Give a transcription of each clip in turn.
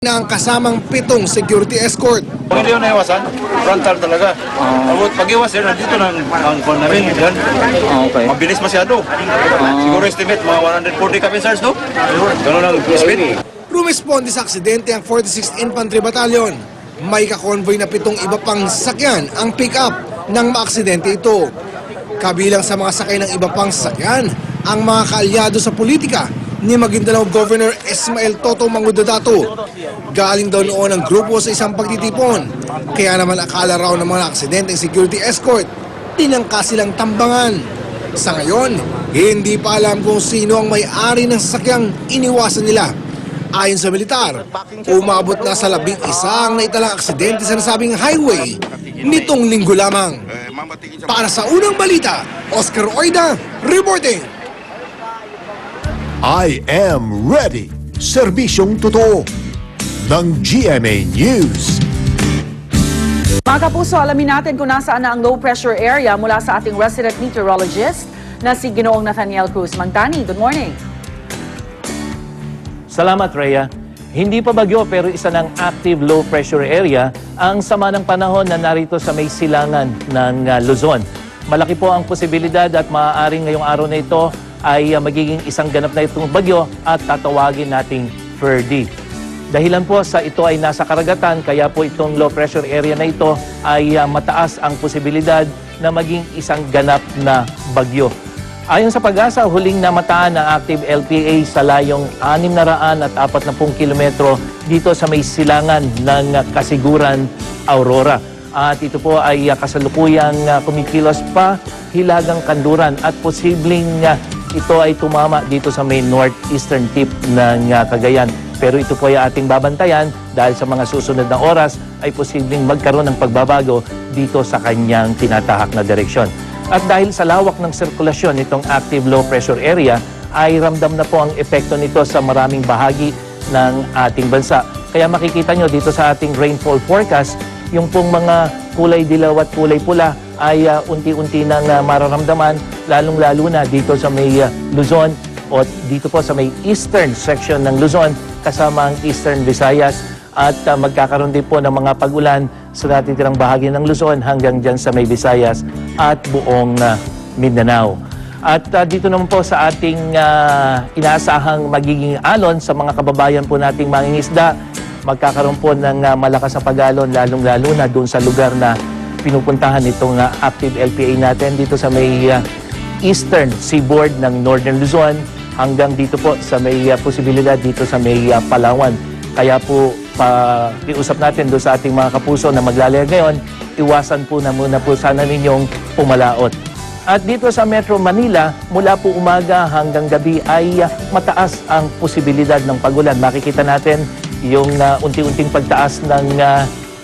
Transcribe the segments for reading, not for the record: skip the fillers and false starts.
na ang kasamang 7 security escort. Hindi yun naiwasan, frontal talaga. Pag-iwas yun, nandito ang phone namin. Yan. Okay. Mabilis masyado. Siguro estimate mga 140 kapensars, no? Ganun ang speed. Rumisponde sa aksidente ang 46th Infantry Battalion. May kakonvoy na 7 iba pang sasakyan ang pick-up nang maaksidente ito. Kabilang sa mga sakay ng iba pang sasakyan, ang mga kaalyado sa politika ni Maguindanao Governor Ismael Toto Mangudadato. Galing daw noon ang grupo sa isang pagtitipon. Kaya naman akala raw ng mga aksidenteng security escort, tinangka silang tambangan. Sa ngayon, hindi pa alam kung sino ang may-ari ng sasakyang iniwasan nila. Ayon sa militar, umabot na sa 11 ang naitalang aksidente sa nasabing highway nitong linggo lamang. Para sa unang balita, Oscar Oida, reporting. I am ready. Serbisyong totoo ng GMA News. Mga kapuso, alamin natin kung nasaan na ang low pressure area mula sa ating resident meteorologist na si Ginoong Nathaniel Cruz. Mangtani, good morning. Salamat, Rhea. Hindi pa bagyo pero isa ng active low pressure area ang sama ng panahon na narito sa may silangan ng Luzon. Malaki po ang posibilidad at maaaring ngayong araw na ito ay magiging isang ganap na itong bagyo at tatawagin nating Ferdy. Dahilan po sa ito ay nasa karagatan, kaya po itong low pressure area na ito ay mataas ang posibilidad na maging isang ganap na bagyo. Ayon sa Pag-asa, huling namataan ng active LPA sa layong 640 kilometro dito sa may silangan ng Kasiguran, Aurora. At ito po ay kasalukuyang kumikilos pa hilagang kanluran at posibleng ito ay tumama dito sa may northeastern tip ng Cagayan. Pero ito po ay ating babantayan dahil sa mga susunod na oras ay posibleng magkaroon ng pagbabago dito sa kanyang tinatahak na direksyon. At dahil sa lawak ng sirkulasyon nitong active low pressure area, ay ramdam na po ang epekto nito sa maraming bahagi ng ating bansa. Kaya makikita nyo dito sa ating rainfall forecast, yung pong mga kulay dilaw at kulay pula ay unti-unti nang mararamdaman, lalong-lalo na dito sa may Luzon o dito po sa may eastern section ng Luzon kasama ang eastern Visayas at magkakaroon din po ng mga pag-ulan sa natitirang bahagi ng Luzon hanggang dyan sa may Visayas at buong Mindanao. At dito naman po sa ating inaasahang magiging alon sa mga kababayan po nating mangingisda, magkakaroon po ng malakas na pag-alon lalong-lalo na doon sa lugar na pinupuntahan itong active LPA natin dito sa may eastern seaboard ng Northern Luzon hanggang dito po sa may posibilidad dito sa may Palawan. Kaya po iusap natin doon sa ating mga kapuso na maglalayag ngayon, iwasan po na muna po sana ninyong pumalaot. At dito sa Metro Manila, mula po umaga hanggang gabi ay mataas ang posibilidad ng pagulan. Makikita natin yung unti-unting pagtaas ng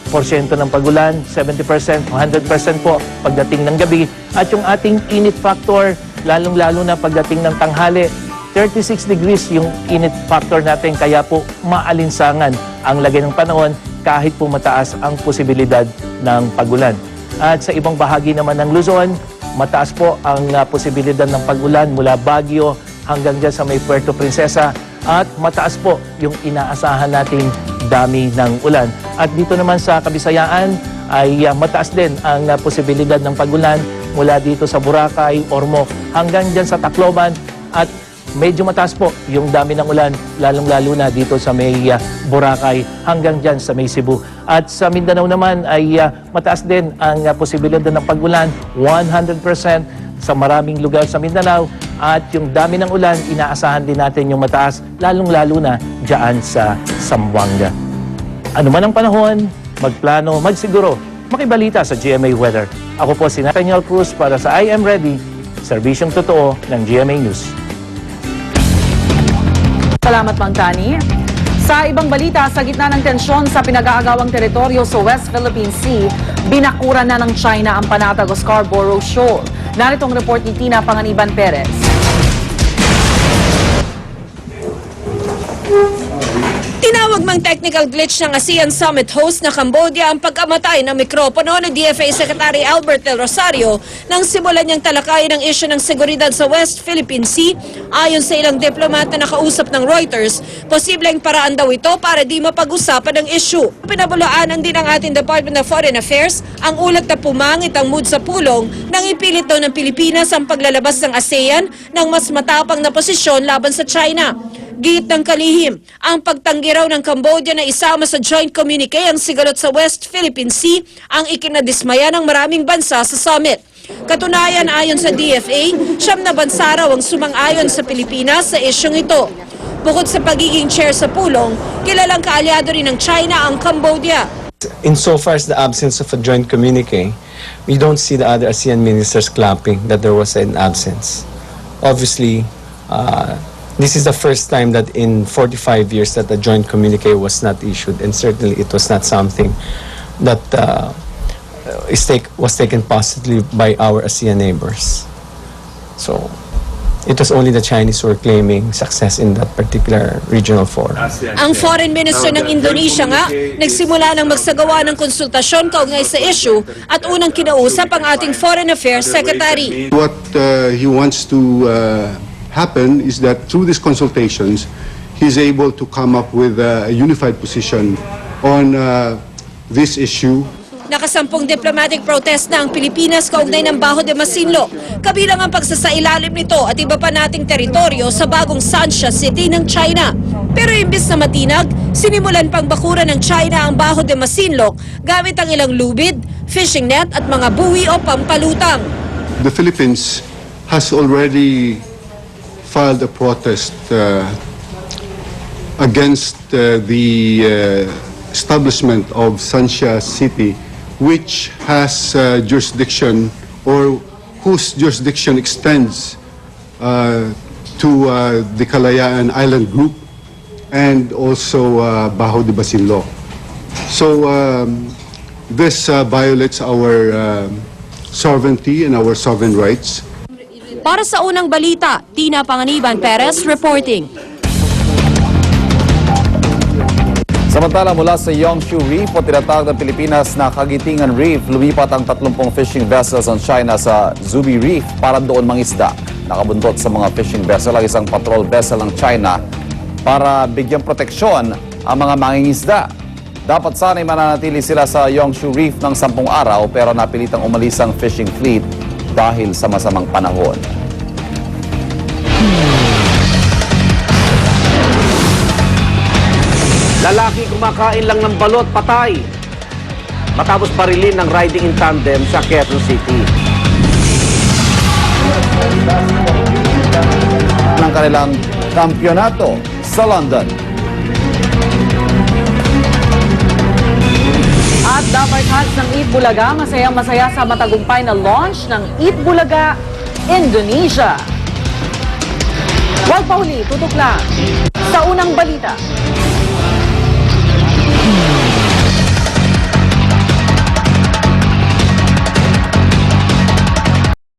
porsyento ng pagulan, 70%, 100% po pagdating ng gabi. At yung ating init factor, lalong-lalo na pagdating ng tanghali, 36 degrees yung init factor natin, kaya po maalinsangan ang lagay ng panahon kahit po mataas ang posibilidad ng pagulan. At sa ibang bahagi naman ng Luzon, mataas po ang posibilidad ng pagulan mula Baguio hanggang dyan sa may Puerto Princesa at mataas po yung inaasahan nating dami ng ulan. At dito naman sa Kabisayaan ay mataas din ang posibilidad ng pagulan mula dito sa Boracay, Ormoc hanggang dyan sa Tacloban at medyo mataas po yung dami ng ulan, lalong-lalo na dito sa may Boracay hanggang dyan sa may Cebu. At sa Mindanao naman ay mataas din ang posibilidad ng pag-ulan, 100% sa maraming lugar sa Mindanao. At yung dami ng ulan, inaasahan din natin yung mataas, lalong-lalo na dyan sa Zamboanga. Ano man ang panahon, magplano, magsiguro, makibalita sa GMA Weather. Ako po si Nathaniel Cruz para sa I Am Ready, serbisyong totoo ng GMA News. Salamat, Mangtani. Sa ibang balita, sa gitna ng tensyon sa pinag-aagawang teritoryo sa West Philippine Sea, binakuran na ng China ang panatag o Scarborough Shoal. Narito ang report ni Tina Panganiban Perez. Tinawag mang technical glitch ng ASEAN Summit host na Cambodia ang pagkamatay ng mikropono ni DFA Secretary Albert Del Rosario nang simulan niyang talakayin ang isyu ng seguridad sa West Philippine Sea. Ayon sa ilang diplomat na nakausap ng Reuters, posibleng paraan daw ito para di mapag-usapan ang isyu. Pinabulaanan din ng ating Department of Foreign Affairs ang ulat na pumangit ang mood sa pulong nang ipilit daw ng Pilipinas ang paglalabas ng ASEAN ng mas matapang na posisyon laban sa China. Git ng kalihim, ang pagtanggi raw ng Cambodia na isama sa joint communique ang sigalot sa West Philippine Sea ang ikinadismaya ng maraming bansa sa summit. Katunayan, ayon sa DFA, 9 na bansa raw ang sumang-ayon sa Pilipinas sa isyong ito. Bukod sa pagiging chair sa pulong, kilalang kaalyado rin ng China ang Cambodia. Insofar as the absence of a joint communique, we don't see the other ASEAN ministers clapping that there was an absence. Obviously, this is the first time that in 45 years that a joint communique was not issued, and certainly it was not something that was taken positively by our ASEAN neighbors. So, it was only the Chinese who were claiming success in that particular regional forum. Ang Foreign Minister ng Indonesia nga, nagsimula ng magsagawa ng konsultasyon kaugnay sa issue at unang kinausap ang ating Foreign Affairs Secretary. What he wants to happen is that through these consultations, he's able to come up with a unified position on this issue. Nakasampung diplomatic protest na ang Pilipinas kaugnay ng Baho de Masinloc, kabilang ang pagsasailalim nito at iba pa nating teritoryo sa bagong Sanxia City ng China. Pero imbis na matinag, sinimulan pang bakuran ng China ang Baho de Masinloc gamit ang ilang lubid, fishing net at mga buwi o pampalutang. The Philippines has already filed a protest against the establishment of Sanxia City, which has jurisdiction or whose jurisdiction extends to the Kalayaan Island Group and also Baho de Masinloc. So this violates our sovereignty and our sovereign rights. Para sa unang balita, Tina Panganiban Perez reporting. Samantala mula sa Yongshu Reef o tinatawag ng Pilipinas na Kagitingan Reef, lumipat ang 30 fishing vessels ng China sa Zubi Reef para doon mangisda. Nakabundot sa mga fishing vessel ang isang patrol vessel ng China para bigyang proteksyon ang mga mangingisda. Dapat sana'y mananatili sila sa Yongshu Reef ng 10 araw pero napilitang umalis ang fishing fleet dahil sa masamang panahon. Lalaki kumakain lang ng balot, patay. Matapos barilin ng riding in tandem sa Quezon City. Ng kanilang kampyonato sa London. At Dapat Hats ng Eat Bulaga, masayang-masaya sa matagumpay na launch ng Eat Bulaga Indonesia. Wag pa huli, tutok lang sa unang balita.